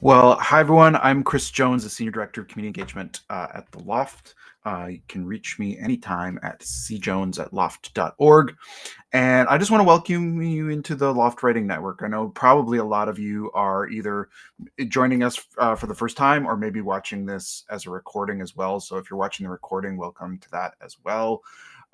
Well, hi everyone. I'm Chris Jones, the Senior Director of Community Engagement at the Loft. You can reach me anytime at cjones@loft.org. And I just want to welcome you into the Loft Writing Network. I know probably a lot of you are either joining us for the first time or maybe watching this as a recording as well. So if you're watching the recording, welcome to that as well.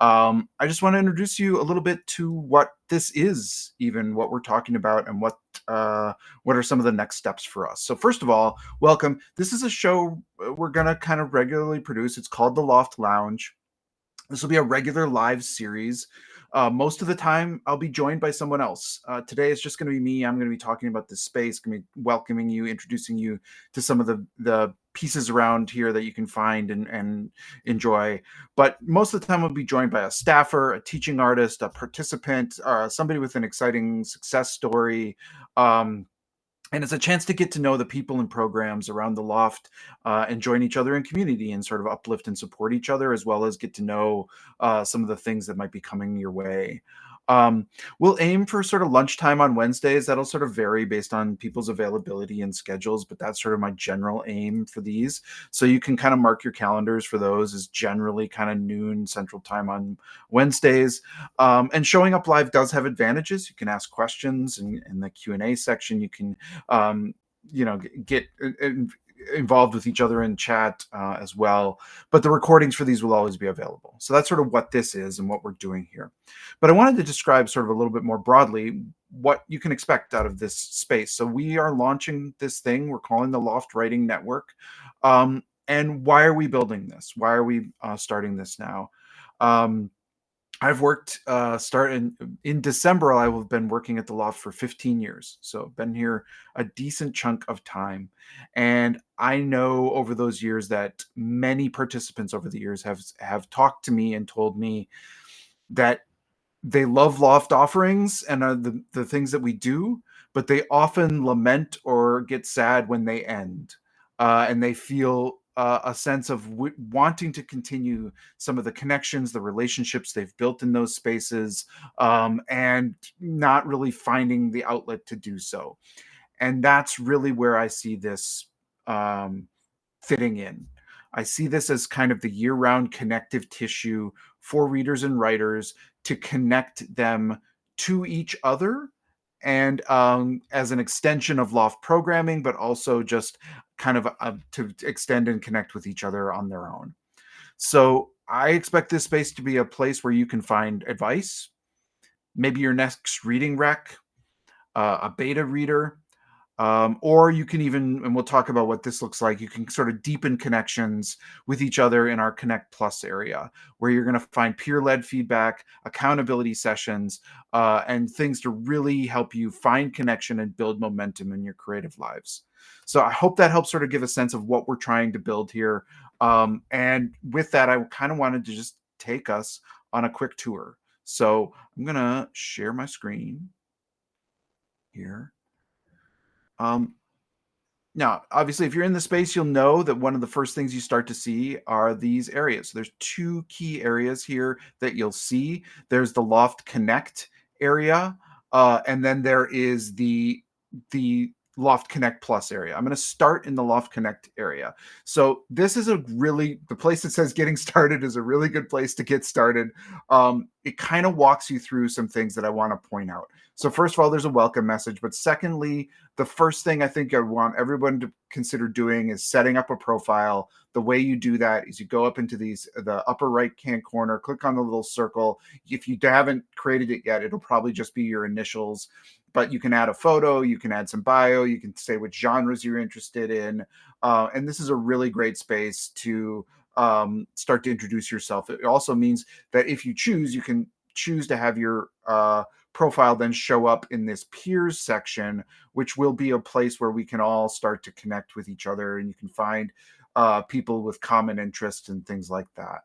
I just want to introduce you a little bit to what this is, even what we're talking about, and what are some of the next steps for us. So first of all, welcome. This is a show we're gonna kind of regularly produce. It's called the Loft Lounge. This will be a regular live series. Most of the time, I'll be joined by someone else. Today, it's just going to be me. I'm going to be talking about this space, going to be welcoming you, introducing you to some of the pieces around here that you can find and enjoy. But most of the time, I'll be joined by a staffer, a teaching artist, a participant, somebody with an exciting success story. Um, and it's a chance to get to know the people and programs around the Loft, and join each other in community and sort of uplift and support each other, as well as get to know some of the things that might be coming your way. um, we'll aim for sort of lunchtime on Wednesdays. That'll sort of vary based on people's availability and schedules, but that's sort of my general aim for these. So you can kind of mark your calendars for those, is generally kind of noon Central Time on Wednesdays. And showing up live does have advantages. You can ask questions in the Q&A section. You can um, get involved with each other in chat as well. But the recordings for these will always be available. So that's sort of what this is and what we're doing here. But I wanted to describe sort of a little bit more broadly what you can expect out of this space. So we are launching this thing we're calling the Loft Writing Network. And why are we building this? Why are we starting this now? Um, I've worked starting in December. I have been working at the Loft for 15 years, so I've been here a decent chunk of time, and I know over those years that many participants over the years have talked to me and told me that they love Loft offerings and the things that we do, but they often lament or get sad when they end, and they feel a sense of wanting to continue some of the connections, the relationships they've built in those spaces, and not really finding the outlet to do so. And that's really where I see this um, fitting in. I see this as kind of the year round connective tissue for readers and writers to connect them to each other, and as an extension of Loft programming, but also just kind of to extend and connect with each other on their own. So I expect this space to be a place where you can find advice, maybe your next reading rec, a beta reader, or you can even, and we'll talk about what this looks like, you can sort of deepen connections with each other in our Connect Plus area, where you're going to find peer-led feedback, accountability sessions, and things to really help you find connection and build momentum in your creative lives. So I hope that helps sort of give a sense of what we're trying to build here. And with that, I kind of wanted to just take us on a quick tour. So I'm going to share my screen here. Um, Now, obviously, if you're in the space, you'll know that one of the first things you start to see are these areas. So there's two key areas here that you'll see. There's the Loft Connect area, and then there is the Loft Connect Plus area. I'm going to start in the Loft Connect area. So this is the place that says getting started is a really good place to get started. It kind of walks you through some things that I want to point out. So first of all, there's a welcome message, but secondly, the first thing I think I want everyone to consider doing is setting up a profile. The way you do that is you go up into the upper right hand corner, click on the little circle. If you haven't created it yet, it'll probably just be your initials, but you can add a photo, you can add some bio, you can say which genres you're interested in. And this is a really great space to start to introduce yourself. It also means that if you choose, you can choose to have your profile then show up in this peers section, which will be a place where we can all start to connect with each other, and you can find people with common interests and things like that.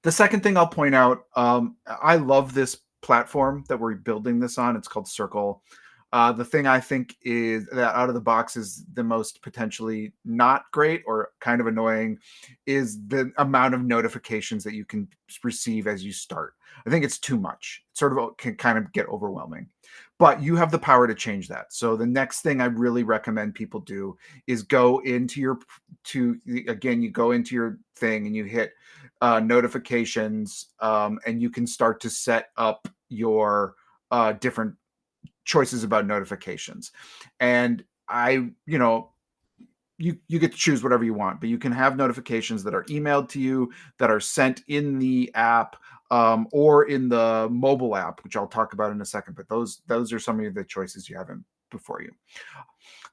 The second thing I'll point out, I love this platform that we're building this on. It's called Circle. The thing I think is that out of the box is the most potentially not great or kind of annoying is the amount of notifications that you can receive as you start. I think it's too much. It sort of can kind of get overwhelming. but you have the power to change that. So the next thing I really recommend people do is go into your again, you go into your thing and you hit notifications, and you can start to set up your different choices about notifications. And you get to choose whatever you want, but you can have notifications that are emailed to you, that are sent in the app, or in the mobile app, which I'll talk about in a second. But those are some of the choices you have before you.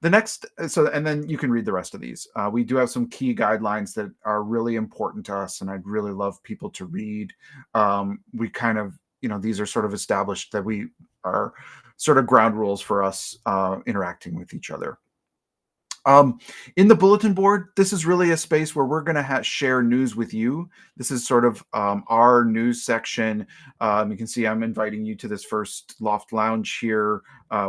The next, and then you can read the rest of these. We do have some key guidelines that are really important to us, and I'd really love people to read. We kind of, these are sort of established that we are sort of ground rules for us interacting with each other. In the bulletin board, this is really a space where we're going to share news with you. This is sort of our news section. You can see I'm inviting you to this first Loft Lounge here.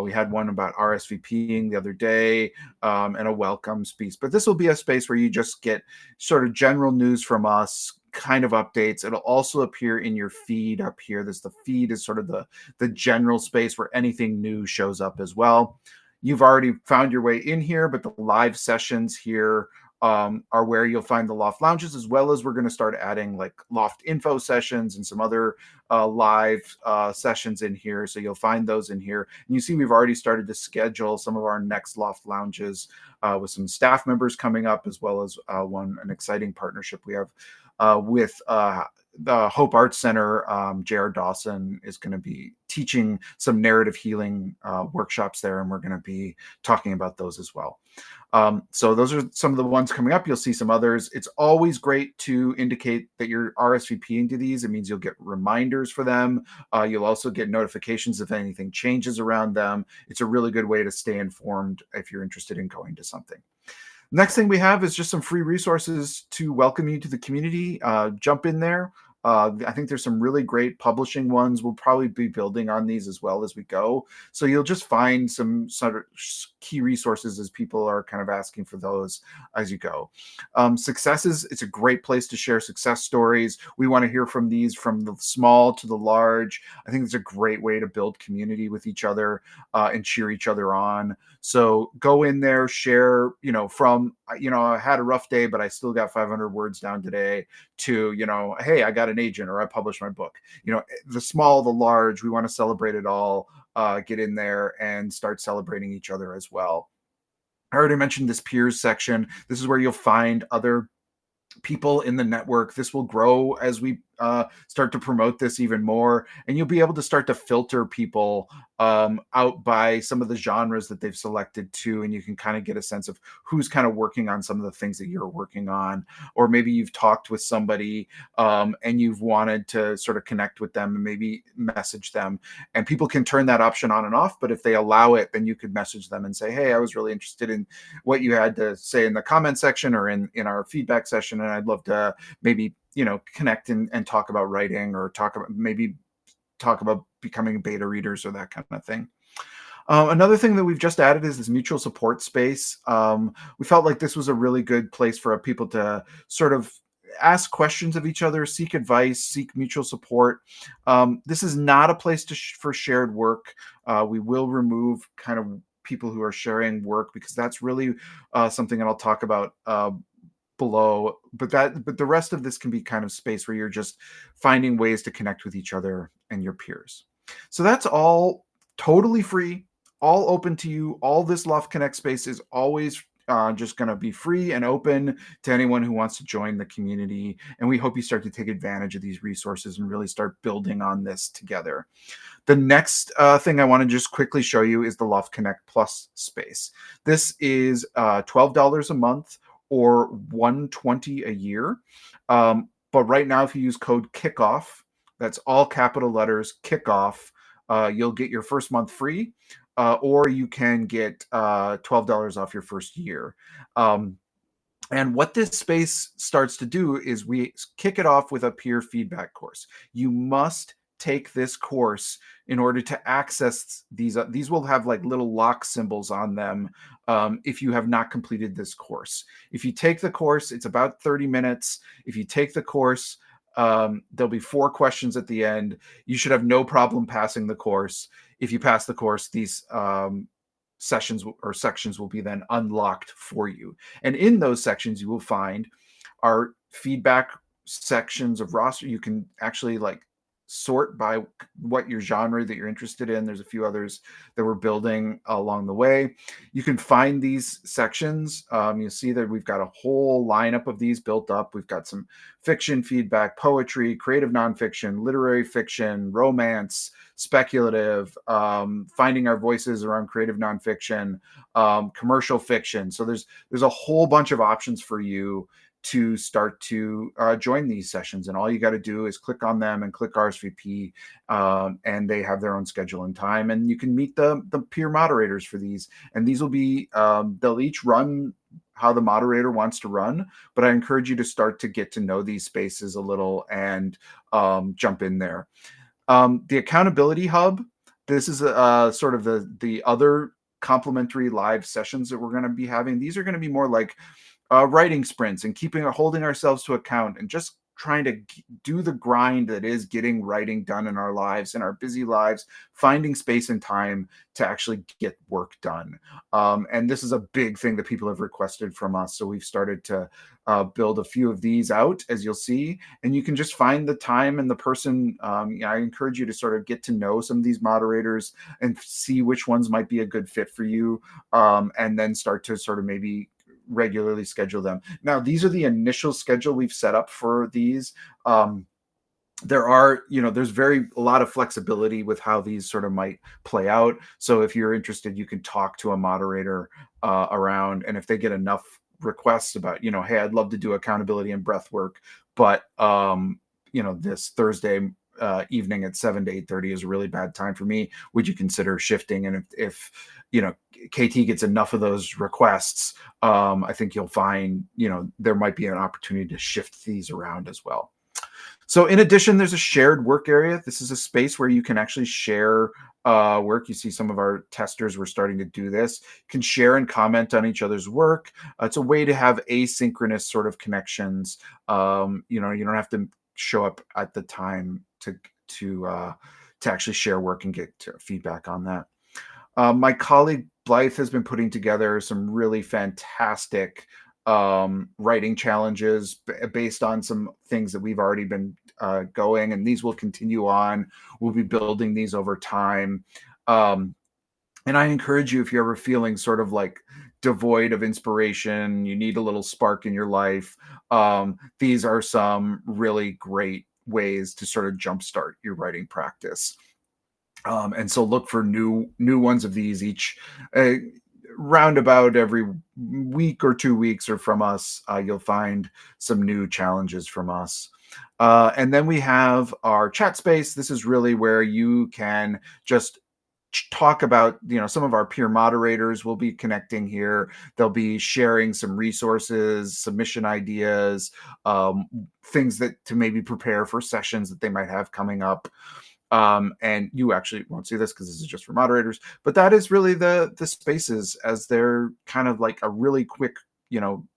We had one about RSVPing the other day, and a welcome speech. But this will be a space where you just get sort of general news from us, kind of updates. It'll also appear in your feed up here. The feed is sort of the general space where anything new shows up as well. You've already found your way in here, but the live sessions here are where you'll find the Loft Lounges, as well as we're going to start adding like Loft info sessions and some other live sessions in here. So you'll find those in here. And you see we've already started to schedule some of our next Loft Lounges with some staff members coming up, as well as an exciting partnership we have with the Hope Arts Center. J.R. Dawson is going to be teaching some narrative healing workshops there, and we're going to be talking about those as well. So those are some of the ones coming up. You'll see some others. It's always great to indicate that you're RSVPing to these. It means you'll get reminders for them. You'll also get notifications if anything changes around them. It's a really good way to stay informed if you're interested in going to something. Next thing we have is just some free resources to welcome you to the community. Jump in there. I think there's some really great publishing ones. We'll probably be building on these as well as we go. So you'll just find some sort of key resources as people are kind of asking for those as you go. Successes, it's a great place to share success stories. We want to hear from these, from the small to the large. I think it's a great way to build community with each other and cheer each other on. So go in there, share, from, I had a rough day, but I still got 500 words down today, to, hey, I got an agent, or I published my book. The small, the large, we want to celebrate it all. Get in there and start celebrating each other as well. I already mentioned this peers section. This is where you'll find other people in the network. This will grow as we start to promote this even more, and you'll be able to start to filter people out by some of the genres that they've selected too, and you can kind of get a sense of who's kind of working on some of the things that you're working on, or maybe you've talked with somebody and you've wanted to sort of connect with them and maybe message them, and people can turn that option on and off. But if they allow it, then you could message them and say, hey, I was really interested in what you had to say in the comment section or in our feedback session, and I'd love to maybe connect and talk about writing, or talk about becoming beta readers, or that kind of thing. Another thing that we've just added is this mutual support space. We felt like this was a really good place for people to sort of ask questions of each other, seek advice, seek mutual support. This is not a place for shared work. We will remove kind of people who are sharing work, because that's really something that I'll talk about below, but the rest of this can be kind of space where you're just finding ways to connect with each other and your peers. So that's all totally free, all open to you. All this Loft Connect space is always just going to be free and open to anyone who wants to join the community. And we hope you start to take advantage of these resources and really start building on this together. The next thing I want to just quickly show you is the Loft Connect Plus space. This is $12 a month, or $120 a year. But right now, if you use code KICKOFF, that's all capital letters, KICKOFF, you'll get your first month free, or you can get $12 off your first year. And what this space starts to do is we kick it off with a peer feedback course. You must take this course in order to access these. These will have like little lock symbols on them if you have not completed this course. If you take the course, it's about 30 minutes. If you take the course, there'll be 4 questions at the end. You should have no problem passing the course. if you pass the course, these sessions or sections will be then unlocked for you. And in those sections, you will find our feedback sections of roster. You can actually like sort by what your genre that you're interested in. There's a few others that we're building along the way. You can find these sections. You'll see that we've got a whole lineup of these built up. We've got some fiction feedback, poetry, creative nonfiction, literary fiction, romance, speculative, finding our voices around creative nonfiction, commercial fiction. So there's a whole bunch of options for you to start to join these sessions. And all you got to do is click on them and click RSVP, and they have their own schedule and time. And you can meet the peer moderators for these. And these will be, they'll each run how the moderator wants to run. But I encourage you to start to get to know these spaces a little and jump in there. The Accountability Hub, this is sort of the other complimentary live sessions that we're going to be having. These are going to be more like writing sprints and holding ourselves to account and just trying to do the grind that is getting writing done in our lives, in our busy lives, finding space and time to actually get work done. And this is a big thing that people have requested from us. So we've started to build a few of these out, as you'll see, and you can just find the time and the person. I encourage you to sort of get to know some of these moderators and see which ones might be a good fit for you, and then start to sort of maybe regularly schedule them. Now, these are the initial schedule we've set up for these. There are, there's a lot of flexibility with how these sort of might play out. So if you're interested, you can talk to a moderator around, and if they get enough requests about, hey, I'd love to do accountability and breath work, but this Thursday evening at 7 to 8:30 is a really bad time for me. Would you consider shifting? And if KT gets enough of those requests, I think you'll find, there might be an opportunity to shift these around as well. So in addition, there's a shared work area. This is a space where you can actually share work. You see some of our testers were starting to do this. You can share and comment on each other's work. It's a way to have asynchronous sort of connections. You don't have to show up at the time to actually share work and get feedback on that. My colleague Blythe has been putting together some really fantastic writing challenges based on some things that we've already been going, and these will continue on. We'll be building these over time. And I encourage you, if you're ever feeling sort of like devoid of inspiration, you need a little spark in your life, these are some really great ways to sort of jumpstart your writing practice. And so look for new ones of these each roundabout every week or 2 weeks, or from us, you'll find some new challenges from us. And then we have our chat space. This is really where you can just talk about, some of our peer moderators will be connecting here. They'll be sharing some resources, submission ideas, things that to maybe prepare for sessions that they might have coming up. And you actually won't see this because this is just for moderators, but that is really the spaces, as they're kind of like a really quick,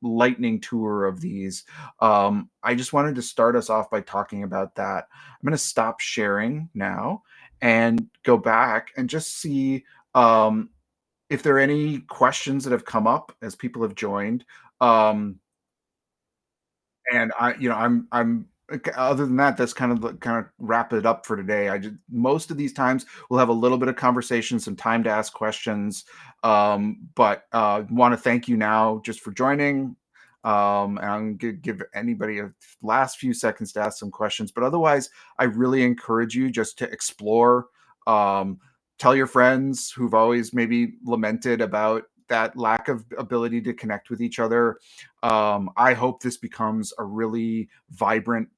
lightning tour of these. I just wanted to start us off by talking about that. I'm going to stop sharing now and go back and just see if there are any questions that have come up as people have joined. And I'm other than that, that's kind of wrap it up for today. Most of these times we'll have a little bit of conversation, some time to ask questions, but want to thank you now just for joining. And I'm gonna give anybody a last few seconds to ask some questions, but otherwise, I really encourage you just to explore. Tell your friends who've always maybe lamented about that lack of ability to connect with each other. I hope this becomes a really vibrant,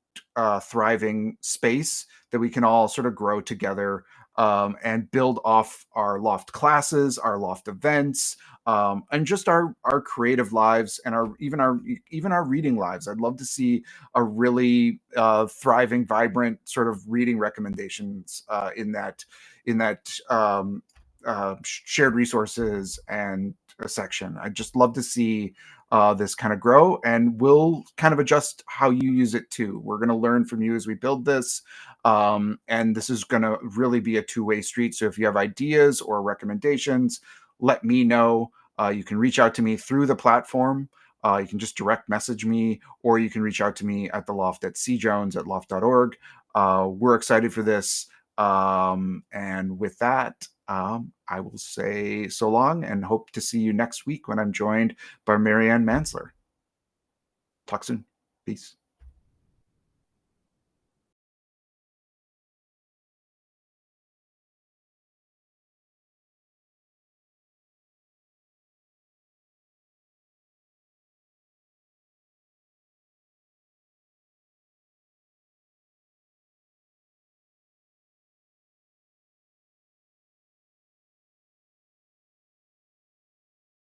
thriving space that we can all sort of grow together, and build off our Loft classes, our Loft events, and just our creative lives, and even our reading lives. I'd love to see a really thriving, vibrant sort of reading recommendations in that shared resources and section. I just love to see this kind of grow, and we'll kind of adjust how you use it too. We're going to learn from you as we build this. And this is going to really be a two-way street. So if you have ideas or recommendations, let me know. You can reach out to me through the platform. You can just direct message me, or you can reach out to me at the Loft at cjones@loft.org. We're excited for this. And with that, I will say so long and hope to see you next week when I'm joined by Marianne Mansler. Talk soon. Peace.